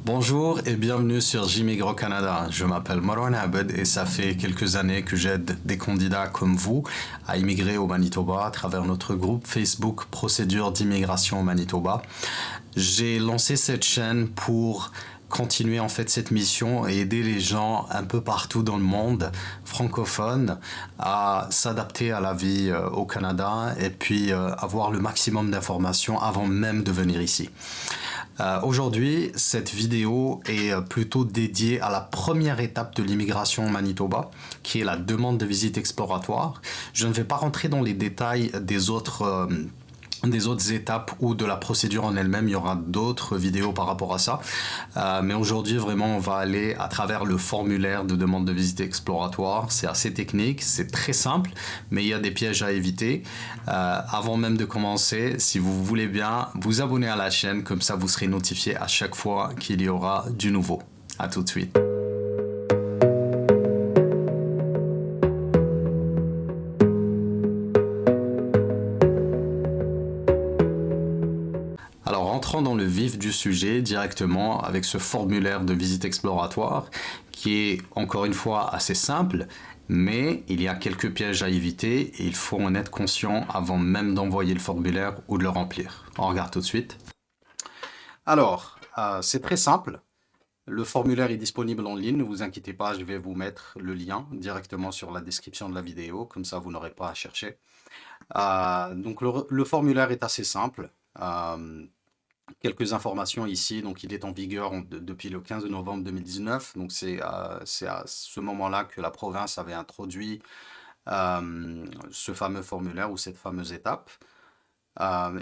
Bonjour et bienvenue sur J'Immigre au Canada. Je m'appelle Marwan Abed et ça fait quelques années que j'aide des candidats comme vous à immigrer au Manitoba à travers notre groupe Facebook Procédure d'immigration au Manitoba. J'ai lancé cette chaîne pour continuer en fait cette mission et aider les gens un peu partout dans le monde francophone à s'adapter à la vie au Canada et puis avoir le maximum d'informations avant même de venir ici. Aujourd'hui, cette vidéo est plutôt dédiée à la première étape de l'immigration au Manitoba, qui est la demande de visite exploratoire. Je ne vais pas rentrer dans les détails des autres étapes ou de la procédure en elle-même. Il y aura d'autres vidéos par rapport à ça. Mais aujourd'hui, vraiment, on va aller à travers le formulaire de demande de visite exploratoire. C'est assez technique, c'est très simple, mais il y a des pièges à éviter. Avant même de commencer, si vous voulez bien, vous abonner à la chaîne, comme ça vous serez notifié à chaque fois qu'il y aura du nouveau. À tout de suite. Alors, rentrons dans le vif du sujet directement avec ce formulaire de visite exploratoire qui est encore une fois assez simple, mais il y a quelques pièges à éviter et il faut en être conscient avant même d'envoyer le formulaire ou de le remplir. On regarde tout de suite. Alors, c'est très simple. Le formulaire est disponible en ligne, ne vous inquiétez pas, je vais vous mettre le lien directement sur la description de la vidéo, comme ça vous n'aurez pas à chercher. Donc le formulaire est assez simple. Quelques informations ici, donc il est en vigueur depuis le 15 novembre 2019, donc c'est à ce moment-là que la province avait introduit ce fameux formulaire ou cette fameuse étape.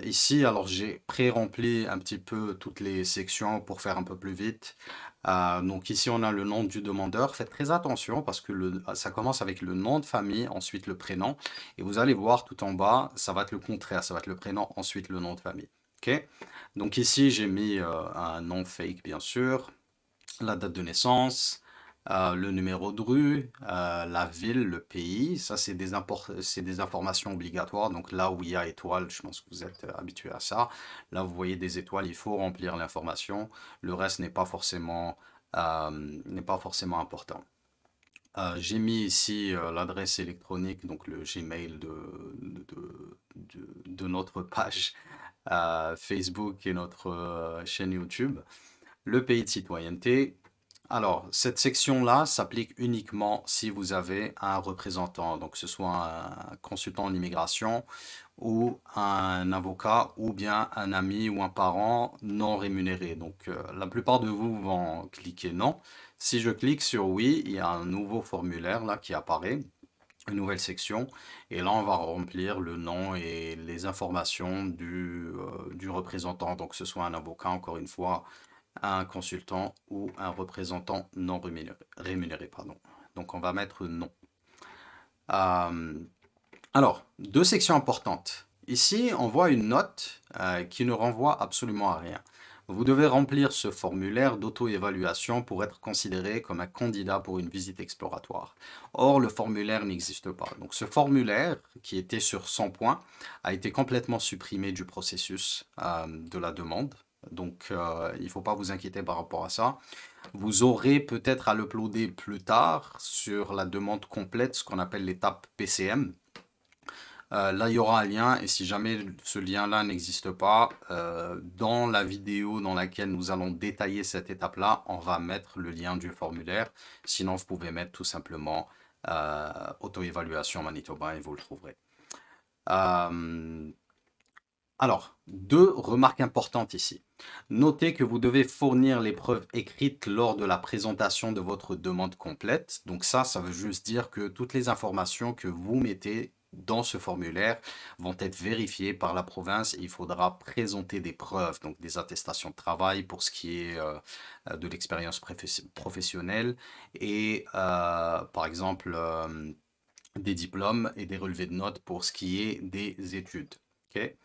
Ici, alors j'ai pré-rempli un petit peu toutes les sections pour faire un peu plus vite. Donc ici, on a le nom du demandeur. Faites très attention parce que ça commence avec le nom de famille, ensuite le prénom. Et vous allez voir tout en bas, ça va être le contraire. Ça va être le prénom, ensuite le nom de famille. OK? Donc ici, j'ai mis un nom fake, bien sûr, la date de naissance, le numéro de rue, la ville, le pays. Ça, c'est des informations obligatoires. Donc là où il y a étoile, je pense que vous êtes habitué à ça. Là, vous voyez des étoiles, il faut remplir l'information. Le reste n'est pas forcément important. J'ai mis ici l'adresse électronique, donc le Gmail de notre page Facebook et notre chaîne YouTube. Le pays de citoyenneté. Alors, cette section-là s'applique uniquement si vous avez un représentant, donc que ce soit un consultant en immigration ou un avocat ou bien un ami ou un parent non rémunéré. Donc, la plupart de vous vont cliquer non. Si je clique sur oui, il y a un nouveau formulaire là qui apparaît, une nouvelle section, et là on va remplir le nom et les informations du représentant, donc que ce soit un avocat encore une fois, un consultant ou un représentant non rémunéré, pardon. Donc on va mettre non. Alors, deux sections importantes. Ici, on voit une note qui ne renvoie absolument à rien. Vous devez remplir ce formulaire d'auto-évaluation pour être considéré comme un candidat pour une visite exploratoire. Or, le formulaire n'existe pas. Donc, ce formulaire, qui était sur 100 points, a été complètement supprimé du processus de la demande. Donc, il ne faut pas vous inquiéter par rapport à ça. Vous aurez peut-être à l'uploader plus tard sur la demande complète, ce qu'on appelle l'étape PCM. Là, il y aura un lien et si jamais ce lien-là n'existe pas, dans la vidéo dans laquelle nous allons détailler cette étape-là, on va mettre le lien du formulaire. Sinon, vous pouvez mettre tout simplement auto-évaluation Manitoba et vous le trouverez. Alors, deux remarques importantes ici. Notez que vous devez fournir les preuves écrites lors de la présentation de votre demande complète. Donc ça veut juste dire que toutes les informations que vous mettez dans ce formulaire vont être vérifiées par la province et il faudra présenter des preuves, donc des attestations de travail pour ce qui est de l'expérience professionnelle et par exemple des diplômes et des relevés de notes pour ce qui est des études. Okay?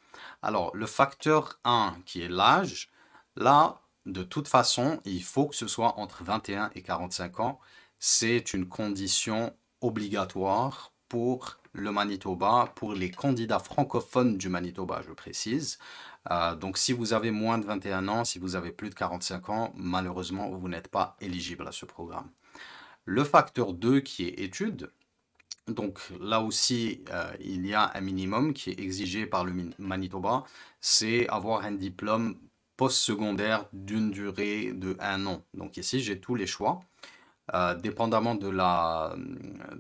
Alors, le facteur 1 qui est l'âge, là, de toute façon, il faut que ce soit entre 21 et 45 ans. C'est une condition obligatoire pour le Manitoba, pour les candidats francophones du Manitoba, je précise. Donc si vous avez moins de 21 ans, si vous avez plus de 45 ans, malheureusement, vous n'êtes pas éligible à ce programme. Le facteur 2 qui est études, donc là aussi, il y a un minimum qui est exigé par le Manitoba, c'est avoir un diplôme postsecondaire d'une durée de 1 an. Donc ici, j'ai tous les choix. Dépendamment de la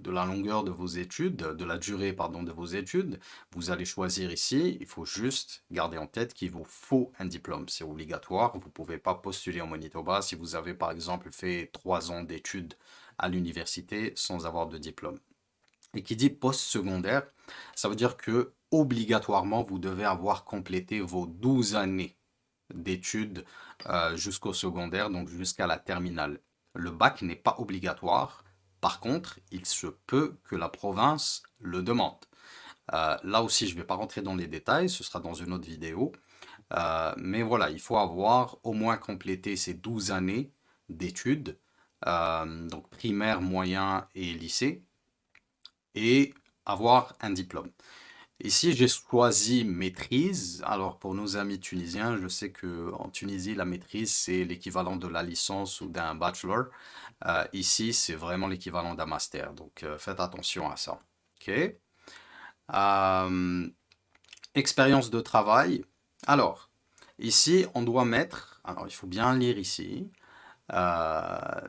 longueur de vos études, de la durée, pardon, de vos études, vous allez choisir ici. Il faut juste garder en tête qu'il vous faut un diplôme. C'est obligatoire. Vous ne pouvez pas postuler en Manitoba si vous avez, par exemple, fait 3 ans d'études à l'université sans avoir de diplôme. Et qui dit post-secondaire, ça veut dire que obligatoirement, vous devez avoir complété vos 12 années d'études jusqu'au secondaire, donc jusqu'à la terminale. Le bac n'est pas obligatoire. Par contre, il se peut que la province le demande. Là aussi, je ne vais pas rentrer dans les détails, ce sera dans une autre vidéo. Mais voilà, il faut avoir au moins complété ces 12 années d'études, donc primaire, moyen et lycée, et avoir un diplôme. Ici, j'ai choisi maîtrise. Alors, pour nos amis tunisiens, je sais que en Tunisie, la maîtrise, c'est l'équivalent de la licence ou d'un bachelor. Ici, c'est vraiment l'équivalent d'un master. Donc, faites attention à ça. OK. Euh, Expérience de travail. Alors, ici, on doit mettre, alors il faut bien lire ici, euh,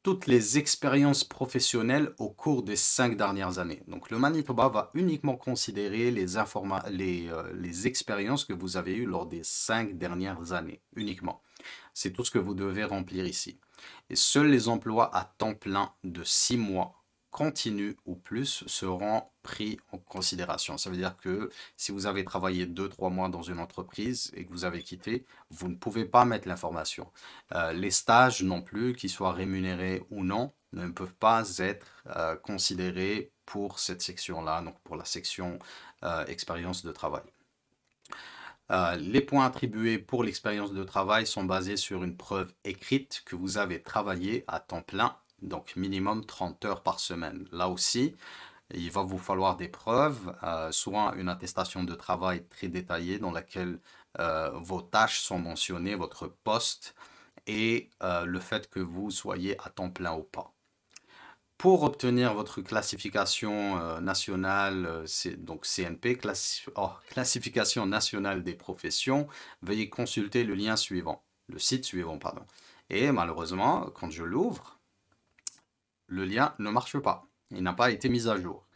toutes les expériences professionnelles au cours des 5 dernières années. Donc le Manitoba va uniquement considérer les expériences que vous avez eues lors des 5 dernières années, uniquement. C'est tout ce que vous devez remplir ici. Et seuls les emplois à temps plein de 6 mois continus ou plus seront pris en considération. Ça veut dire que si vous avez travaillé 2-3 mois dans une entreprise et que vous avez quitté, vous ne pouvez pas mettre l'information. Les stages non plus, qu'ils soient rémunérés ou non, ne peuvent pas être considérés pour cette section-là, donc pour la section expérience de travail. Les points attribués pour l'expérience de travail sont basés sur une preuve écrite que vous avez travaillé à temps plein, donc minimum 30 heures par semaine. Là aussi, il va vous falloir des preuves, soit une attestation de travail très détaillée dans laquelle vos tâches sont mentionnées, votre poste et le fait que vous soyez à temps plein ou pas. Pour obtenir votre classification nationale, donc CNP, classification nationale des professions, veuillez consulter le lien suivant, le site suivant, pardon. Et malheureusement, quand je l'ouvre, le lien ne marche pas. Il n'a pas été mis à jour.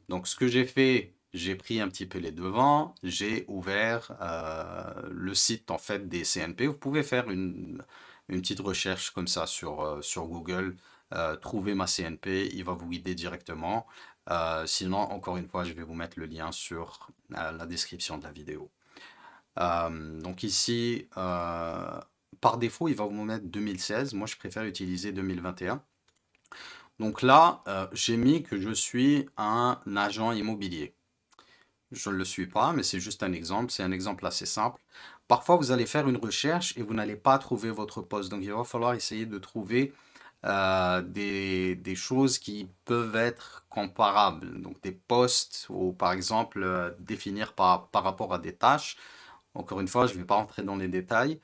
Donc ce que j'ai fait, j'ai pris un petit peu les devants, j'ai ouvert le site en fait des CNP. Vous pouvez faire une petite recherche comme ça sur Google. Trouver ma CNP, il va vous guider directement. Sinon, encore une fois, je vais vous mettre le lien sur la description de la vidéo. Donc ici, par défaut, il va vous mettre 2016. Moi, je préfère utiliser 2021. Donc là, j'ai mis que je suis un agent immobilier. Je ne le suis pas, mais c'est juste un exemple. C'est un exemple assez simple. Parfois, vous allez faire une recherche et vous n'allez pas trouver votre poste. Donc, il va falloir essayer de trouver des choses qui peuvent être comparables. Donc, des postes ou, par exemple, définir par rapport à des tâches. Encore une fois, je ne vais pas rentrer dans les détails,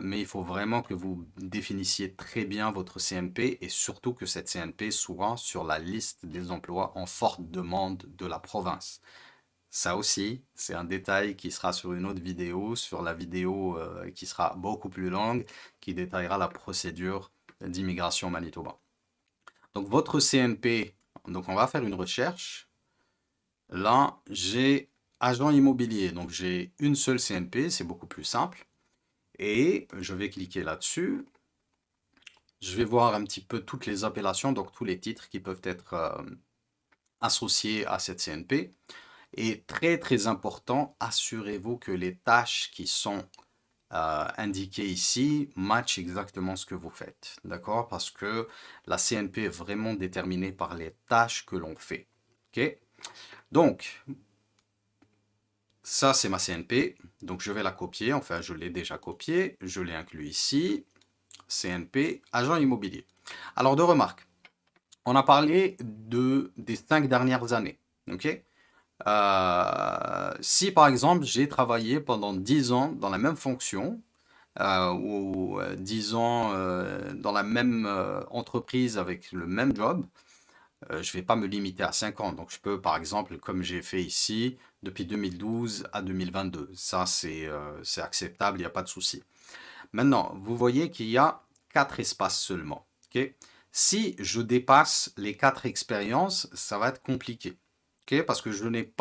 mais il faut vraiment que vous définissiez très bien votre CNP et surtout que cette CNP soit sur la liste des emplois en forte demande de la province. Ça aussi, c'est un détail qui sera sur une autre vidéo, sur la vidéo qui sera beaucoup plus longue, qui détaillera la procédure d'immigration au Manitoba. Donc votre CNP, donc on va faire une recherche. Là, j'ai agent immobilier, donc j'ai une seule CNP, c'est beaucoup plus simple. Et je vais cliquer là-dessus. Je vais voir un petit peu toutes les appellations, donc tous les titres qui peuvent être associés à cette CNP. Et très très important, assurez-vous que les tâches qui sont indiquées ici matchent exactement ce que vous faites. D'accord? Parce que la CNP est vraiment déterminée par les tâches que l'on fait. OK? Donc, ça c'est ma CNP. Donc je vais la copier. Enfin, je l'ai déjà copiée. Je l'ai inclus ici. CNP, agent immobilier. Alors, deux remarques. On a parlé des 5 dernières années. OK? Si par exemple j'ai travaillé pendant 10 ans dans la même fonction, ou 10 ans dans la même entreprise avec le même job, je ne vais pas me limiter à 5 ans. Donc je peux par exemple, comme j'ai fait ici, depuis 2012 à 2022. Ça c'est acceptable, il n'y a pas de souci. Maintenant, vous voyez qu'il y a 4 espaces seulement. Ok. Si je dépasse les 4 expériences, ça va être compliqué. Ok, parce que je n'ai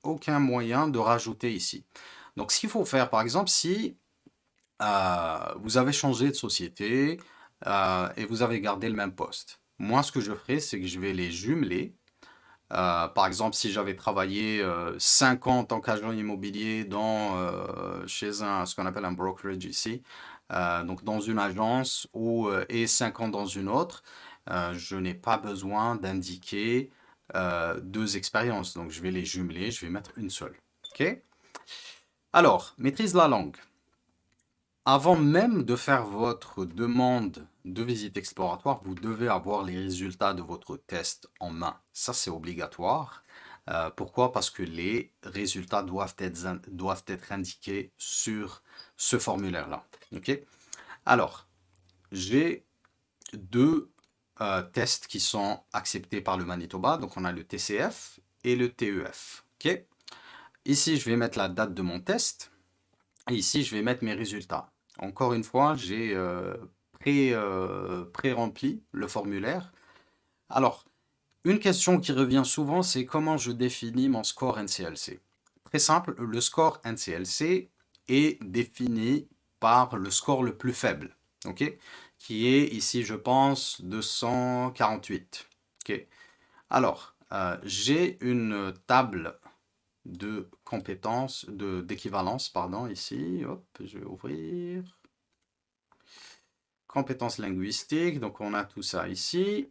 aucun moyen de rajouter ici. Donc, ce qu'il faut faire, par exemple, si vous avez changé de société et vous avez gardé le même poste, moi, ce que je ferai, c'est que je vais les jumeler. Par exemple, si j'avais travaillé 5 ans en tant qu'agent immobilier chez ce qu'on appelle un brokerage ici, donc dans une agence et 5 ans dans une autre, je n'ai pas besoin d'indiquer 2 expériences. Donc je vais les jumeler, je vais mettre une seule. OK? Alors, maîtrise la langue. Avant même de faire votre demande de visite exploratoire, vous devez avoir les résultats de votre test en main. Ça, c'est obligatoire. Pourquoi? Parce que les résultats doivent être indiqués sur ce formulaire-là. OK? Alors, j'ai 2 tests qui sont acceptés par le Manitoba. Donc, on a le TCF et le TEF. OK? Ici, je vais mettre la date de mon test. Et ici, je vais mettre mes résultats. Encore une fois, j'ai pré-rempli le formulaire. Alors, une question qui revient souvent, c'est comment je définis mon score NCLC. Très simple, le score NCLC est défini par le score le plus faible, ok, qui est ici, je pense, 248. Ok. Alors, j'ai une table de compétences, d'équivalence, pardon, ici. Hop, je vais ouvrir. Compétences linguistiques, donc on a tout ça ici.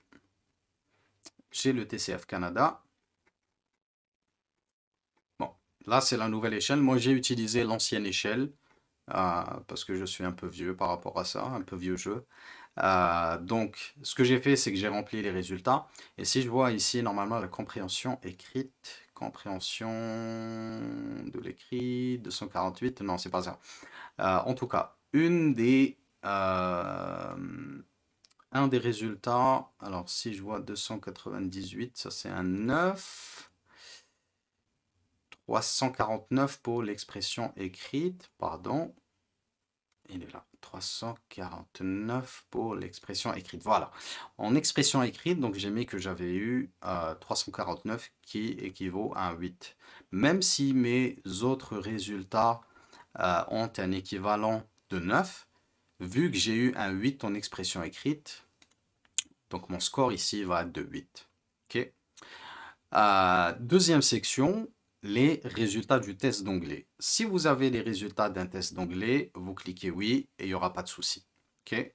J'ai le TCF Canada. Bon, là c'est la nouvelle échelle. Moi j'ai utilisé l'ancienne échelle parce que je suis un peu vieux par rapport à ça, un peu vieux jeu. Donc ce que j'ai fait, c'est que j'ai rempli les résultats. Et si je vois ici, normalement, la compréhension écrite, compréhension de l'écrit, 248, non, c'est pas ça. En tout cas, un des résultats, alors si je vois 298, ça c'est un 9. 349 pour l'expression écrite, pardon. Il est là. 349 pour l'expression écrite. Voilà. En expression écrite, donc j'ai mis que j'avais eu 349 qui équivaut à un 8. Même si mes autres résultats ont un équivalent de 9, vu que j'ai eu un 8 en expression écrite, donc mon score ici va être de 8. OK. Deuxième section, les résultats du test d'onglet. Si vous avez les résultats d'un test d'onglet, vous cliquez oui et il n'y aura pas de souci. OK.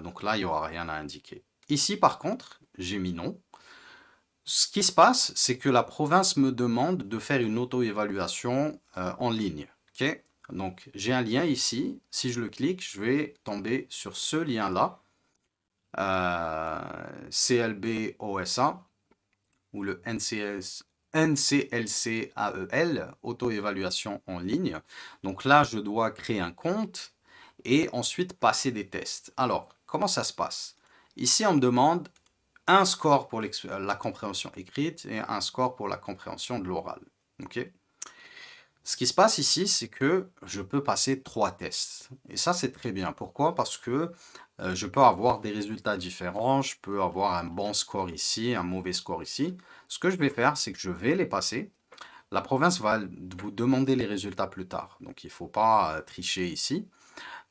Donc là, il n'y aura rien à indiquer. Ici, par contre, j'ai mis non. Ce qui se passe, c'est que la province me demande de faire une auto-évaluation en ligne. OK. Donc, j'ai un lien ici. Si je le clique, je vais tomber sur ce lien-là, CLB OSA, ou le NCLCAEL, auto-évaluation en ligne. Donc là, je dois créer un compte et ensuite passer des tests. Alors, comment ça se passe? Ici, on me demande un score pour la compréhension écrite et un score pour la compréhension de l'oral. OK? Ce qui se passe ici, c'est que je peux passer 3 tests. Et ça, c'est très bien. Pourquoi? Parce que je peux avoir des résultats différents. Je peux avoir un bon score ici, un mauvais score ici. Ce que je vais faire, c'est que je vais les passer. La province va vous demander les résultats plus tard. Donc, il ne faut pas tricher ici.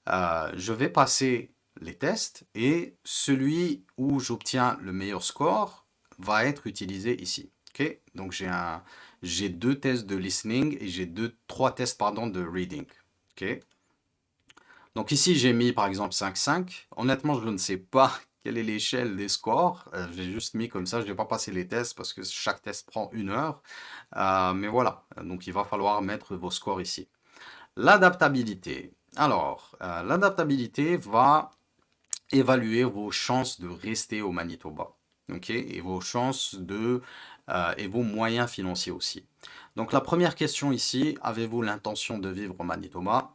Je vais passer les tests et celui où j'obtiens le meilleur score va être utilisé ici. Ok. Donc j'ai 2 tests de listening et j'ai 3 tests pardon, de reading. Ok. Donc ici j'ai mis par exemple 5,5. Honnêtement, je ne sais pas quelle est l'échelle des scores. J'ai juste mis comme ça, je n'ai pas passé les tests parce que chaque test prend 1 heure. Mais voilà, donc il va falloir mettre vos scores ici. L'adaptabilité. Alors, l'adaptabilité va évaluer vos chances de rester au Manitoba. ok, et vos chances et vos moyens financiers aussi. Donc la première question ici, avez-vous l'intention de vivre au Manitoba?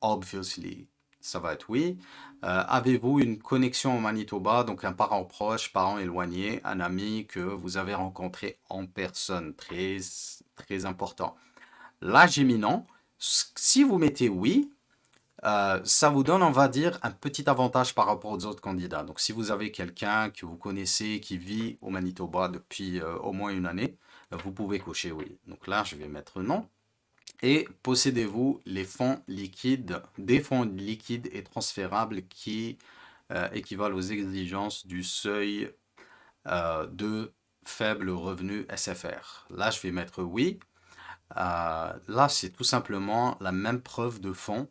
Obviously, ça va être oui. Avez-vous une connexion au Manitoba, donc un parent proche, parent éloigné, un ami que vous avez rencontré en personne? Très, très important. Là, j'ai mis non. Si vous mettez oui, ça vous donne, on va dire, un petit avantage par rapport aux autres candidats. Donc, si vous avez quelqu'un que vous connaissez qui vit au Manitoba depuis au moins une année, vous pouvez cocher oui. Donc là, je vais mettre non. Et possédez-vous les fonds liquides, des fonds liquides et transférables qui équivalent aux exigences du seuil de faible revenu SFR? Là, je vais mettre oui. Là, c'est tout simplement la même preuve de fonds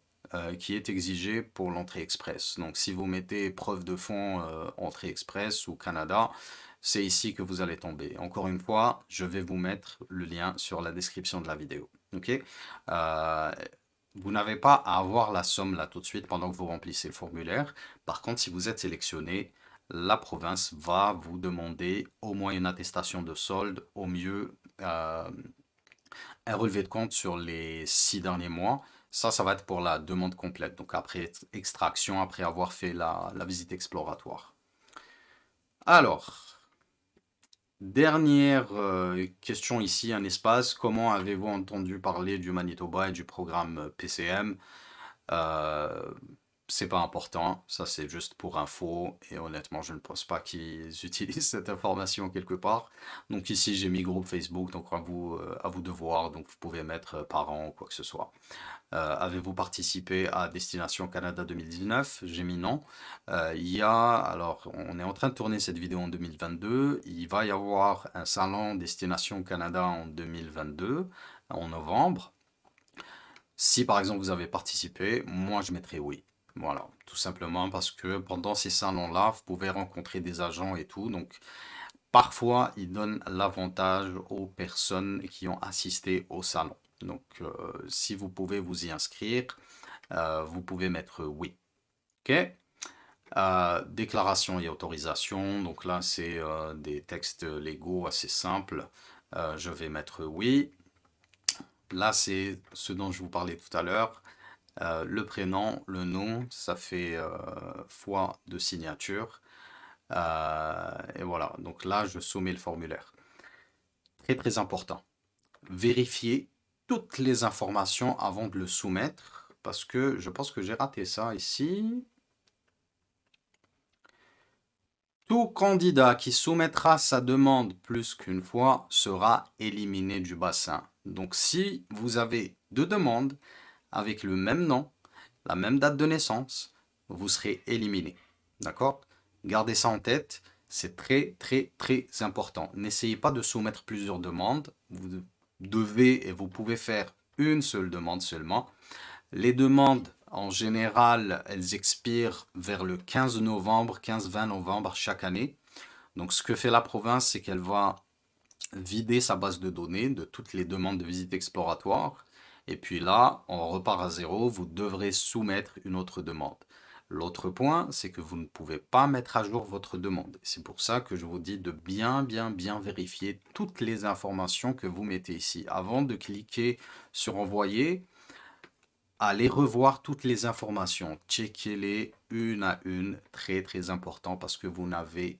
qui est exigée pour l'entrée express. Donc, si vous mettez preuve de fonds entrée express ou Canada, c'est ici que vous allez tomber. Encore une fois, je vais vous mettre le lien sur la description de la vidéo. Ok? Vous n'avez pas à avoir la somme là tout de suite pendant que vous remplissez le formulaire. Par contre, si vous êtes sélectionné, la province va vous demander au moins une attestation de solde, au mieux un relevé de compte sur les 6 derniers mois. Ça va être pour la demande complète, donc après extraction, après avoir fait la visite exploratoire. Alors, dernière question ici, un espace. Comment avez-vous entendu parler du Manitoba et du programme PCM? C'est pas important, ça c'est juste pour info, et honnêtement je ne pense pas qu'ils utilisent cette information quelque part. Donc ici j'ai mis groupe Facebook, donc à vous de voir, donc vous pouvez mettre parents ou quoi que ce soit. Avez-vous participé à Destination Canada 2019? J'ai mis non. Alors on est en train de tourner cette vidéo en 2022, il va y avoir un salon Destination Canada en 2022, en novembre. Si par exemple vous avez participé, moi je mettrai oui. Voilà, tout simplement parce que pendant ces salons-là, vous pouvez rencontrer des agents et tout. Donc parfois, ils donnent l'avantage aux personnes qui ont assisté au salon. Donc si vous pouvez vous y inscrire, vous pouvez mettre oui. OK? Déclaration et autorisation. Donc là, c'est des textes légaux assez simples. Je vais mettre oui. Là, c'est ce dont je vous parlais tout à l'heure. Le prénom, le nom, ça fait foi de signature. Et voilà, donc là, je soumets le formulaire. Très très important. Vérifiez toutes les informations avant de le soumettre, parce que je pense que j'ai raté ça ici. Tout candidat qui soumettra sa demande plus qu'une fois sera éliminé du bassin. Donc si vous avez deux demandes avec le même nom, la même date de naissance, vous serez éliminé. D'accord? Gardez ça en tête, c'est très très très important. N'essayez pas de soumettre plusieurs demandes. Vous devez et vous pouvez faire une seule demande seulement. Les demandes, en général, elles expirent vers le 15 novembre, 15-20 novembre chaque année. Donc ce que fait la province, c'est qu'elle va vider sa base de données de toutes les demandes de visite exploratoire. Et puis là, on repart à zéro, vous devrez soumettre une autre demande. L'autre point, c'est que vous ne pouvez pas mettre à jour votre demande. C'est pour ça que je vous dis de bien vérifier toutes les informations que vous mettez ici. Avant de cliquer sur envoyer, allez revoir toutes les informations. Checkez-les une à une, très très important parce que vous n'avez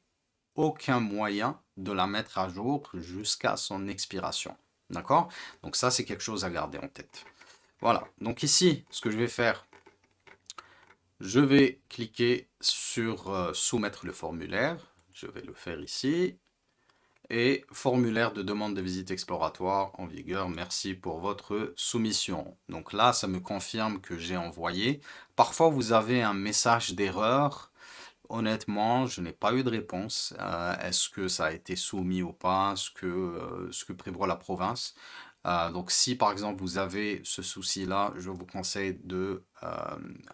aucun moyen de la mettre à jour jusqu'à son expiration. D'accord? Donc ça, c'est quelque chose à garder en tête. Voilà. Donc ici, ce que je vais faire, je vais cliquer sur soumettre le formulaire. Je vais le faire ici. Et formulaire de demande de visite exploratoire en vigueur. Merci pour votre soumission. Donc là, ça me confirme que j'ai envoyé. Parfois, vous avez un message d'erreur. Honnêtement, je n'ai pas eu de réponse. Est-ce que ça a été soumis ou pas? Ce que prévoit la province. Donc si par exemple vous avez ce souci-là, je vous conseille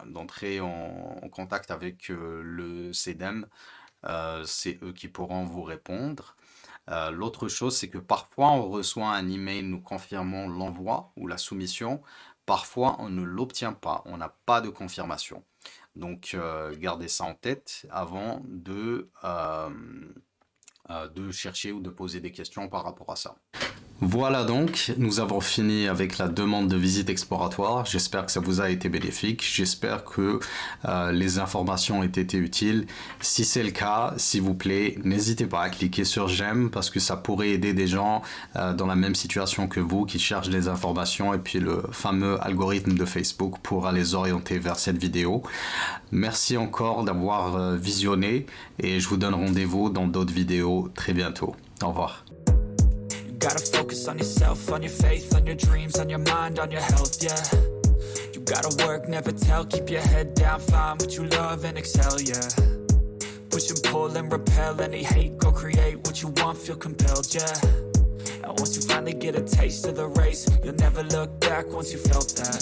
d'entrer en contact avec le CEDEM. C'est eux qui pourront vous répondre. L'autre chose, c'est que parfois on reçoit un email nous confirmant l'envoi ou la soumission. Parfois on ne l'obtient pas, on n'a pas de confirmation. Donc gardez ça en tête avant de de chercher ou de poser des questions par rapport à ça. Voilà donc, nous avons fini avec la demande de visite exploratoire. J'espère que ça vous a été bénéfique. J'espère que les informations ont été utiles. Si c'est le cas, s'il vous plaît, n'hésitez pas à cliquer sur j'aime parce que ça pourrait aider des gens dans la même situation que vous qui cherchent des informations et puis le fameux algorithme de Facebook pourra les orienter vers cette vidéo. Merci encore d'avoir visionné et je vous donne rendez-vous dans d'autres vidéos très bientôt. Au revoir. Gotta focus on yourself, on your faith, on your dreams, on your mind, on your health, yeah. You gotta work, never tell, keep your head down, find what you love and excel, yeah. Push and pull and repel any hate, go create what you want, feel compelled, yeah. And once you finally get a taste of the race, you'll never look back once you felt that.